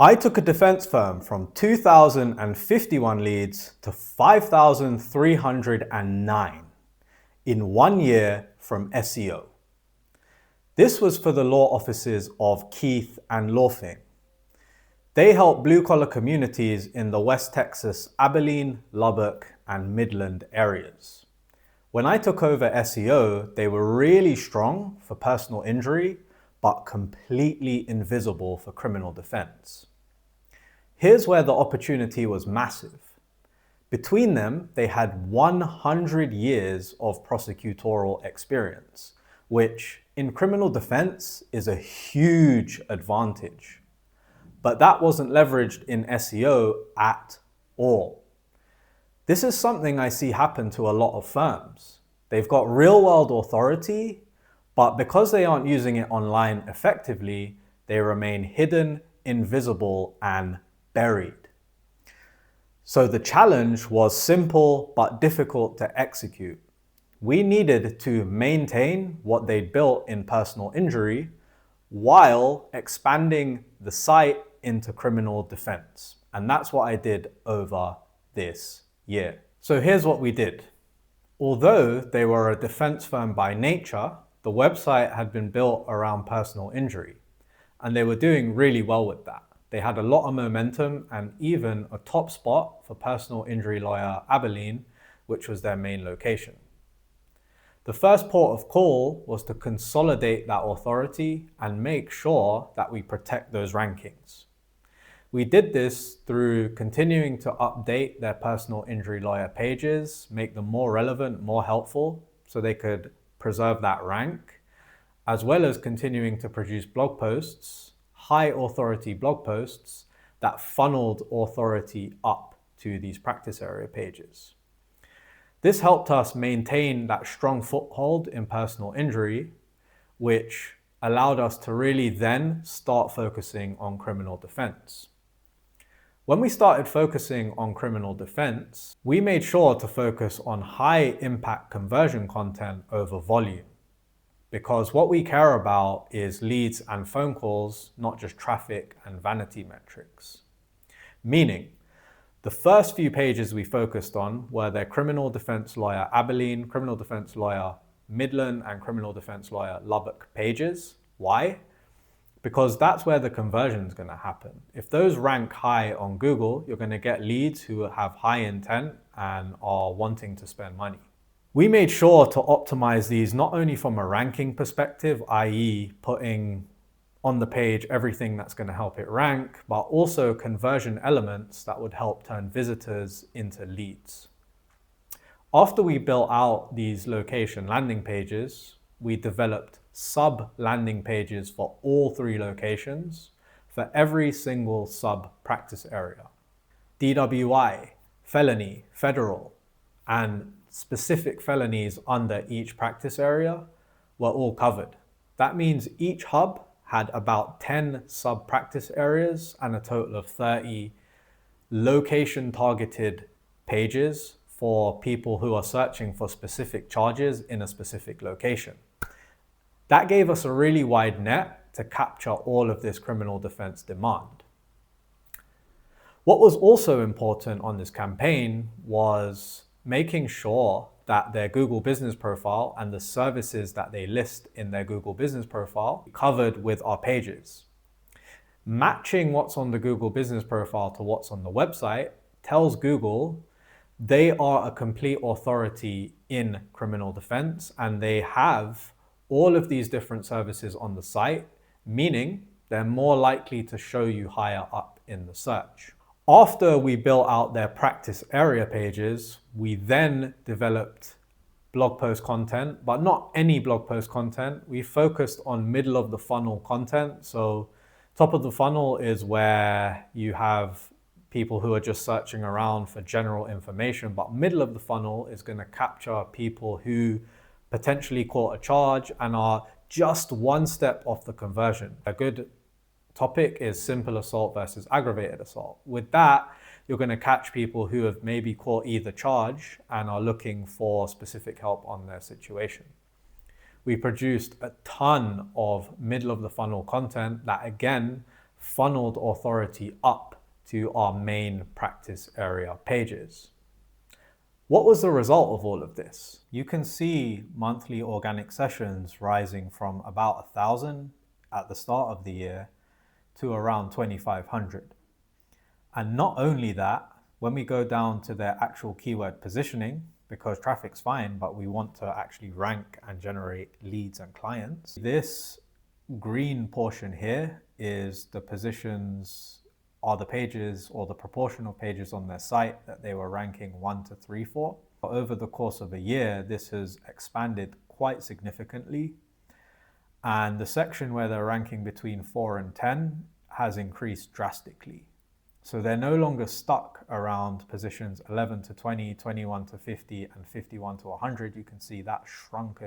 I took a defense firm from 2,051 leads to 5,309 in 1 year from SEO. This was for the law offices of Keith and Lawfing. They help blue-collar communities in the West Texas, Abilene, Lubbock, and Midland areas. When I took over SEO, they were really strong for personal injury, but completely invisible for criminal defense. Here's where the opportunity was massive. Between them, they had 100 years of prosecutorial experience, which in criminal defense is a huge advantage. But that wasn't leveraged in SEO at all. This is something I see happen to a lot of firms. They've got real-world authority, but because they aren't using it online effectively, they remain hidden, invisible, and buried. So the challenge was simple but difficult to execute. We needed to maintain what they'd built in personal injury while expanding the site into criminal defense. And that's what I did over this year. So here's what we did. Although they were a defense firm by nature, the website had been built around personal injury, and they were doing really well with that. They had a lot of momentum and even a top spot for personal injury lawyer Abilene, which was their main location. The first port of call was to consolidate that authority and make sure that we protect those rankings. We did this through continuing to update their personal injury lawyer pages, make them more relevant, more helpful, so they could preserve that rank, as well as continuing to produce blog posts, high authority blog posts that funneled authority up to these practice area pages. This helped us maintain that strong foothold in personal injury, which allowed us to really then start focusing on criminal defense. When we started focusing on criminal defense, we made sure to focus on high impact conversion content over volume, because what we care about is leads and phone calls, not just traffic and vanity metrics. Meaning, the first few pages we focused on were their criminal defense lawyer Abilene, criminal defense lawyer Midland, and criminal defense lawyer Lubbock pages. Why? Because that's where the conversion is going to happen. If those rank high on Google, you're going to get leads who have high intent and are wanting to spend money. We made sure to optimize these not only from a ranking perspective, i.e. putting on the page everything that's going to help it rank, but also conversion elements that would help turn visitors into leads. After we built out these location landing pages, we developed sub-landing pages for all 3 locations for every single sub-practice area. DWI, felony, federal, and specific felonies under each practice area were all covered. That means each hub had about 10 sub-practice areas and a total of 30 location-targeted pages for people who are searching for specific charges in a specific location. That gave us a really wide net to capture all of this criminal defense demand. What was also important on this campaign was making sure that their Google business profile and the services that they list in their Google business profile covered with our pages. Matching what's on the Google business profile to what's on the website tells Google they are a complete authority in criminal defense and they have all of these different services on the site, meaning they're more likely to show you higher up in the search. After we built out their practice area pages, we then developed blog post content, but not any blog post content. We focused on middle of the funnel content. So top of the funnel is where you have people who are just searching around for general information, but middle of the funnel is going to capture people who potentially caught a charge and are just one step off the conversion. A good topic is simple assault versus aggravated assault. With that, you're going to catch people who have maybe caught either charge and are looking for specific help on their situation. We produced a ton of middle of the funnel content that again funneled authority up to our main practice area pages. What was the result of all of this? You can see monthly organic sessions rising from about 1,000 at the start of the year to around 2,500. And not only that, when we go down to their actual keyword positioning, because traffic's fine, but we want to actually rank and generate leads and clients, this green portion here is the positions, are the pages or the proportion of pages on their site that they were ranking 1 to 3 for. Over the course of a year, this has expanded quite significantly. And the section where they're ranking between 4 and 10 has increased drastically. So they're no longer stuck around positions 11 to 20, 21 to 50, and 51 to 100. You can see that shrunk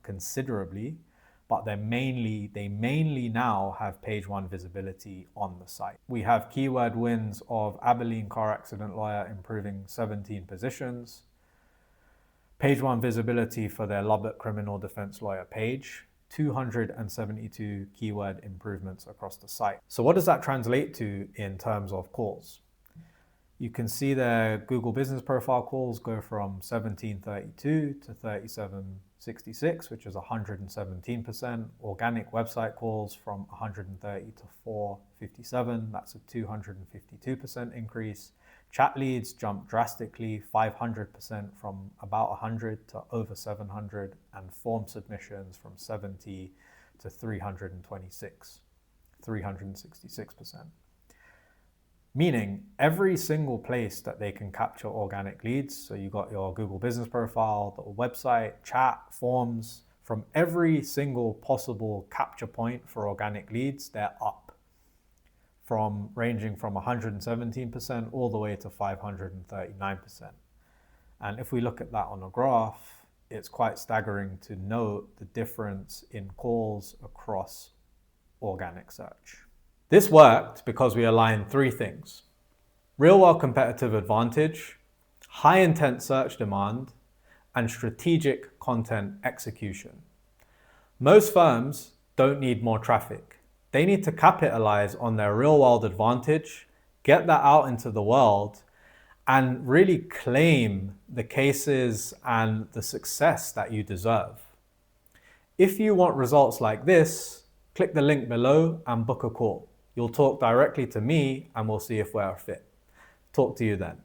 considerably, but they mainly now have page 1 visibility on the site. We have keyword wins of Abilene car accident lawyer improving 17 positions, page 1 visibility for their Lubbock criminal defense lawyer page, 272 keyword improvements across the site. So what does that translate to in terms of calls? You can see their Google business profile calls go from 1732 to 3766, which is 117%. Organic website calls from 130 to 457, that's a 252% increase. Chat leads jumped drastically, 500% from about 100 to over 700, and form submissions from 70 to 326, 366%. Meaning every single place that they can capture organic leads, so you got your Google business profile, the website, chat, forms, from every single possible capture point for organic leads, they're up. Ranging from 117% all the way to 539%. And if we look at that on a graph, it's quite staggering to note the difference in calls across organic search. This worked because we aligned 3 things: real-world competitive advantage, high intent search demand, and strategic content execution. Most firms don't need more traffic. They need to capitalize on their real-world advantage, get that out into the world, and really claim the cases and the success that you deserve. If you want results like this, click the link below and book a call. You'll talk directly to me and we'll see if we're a fit. Talk to you then.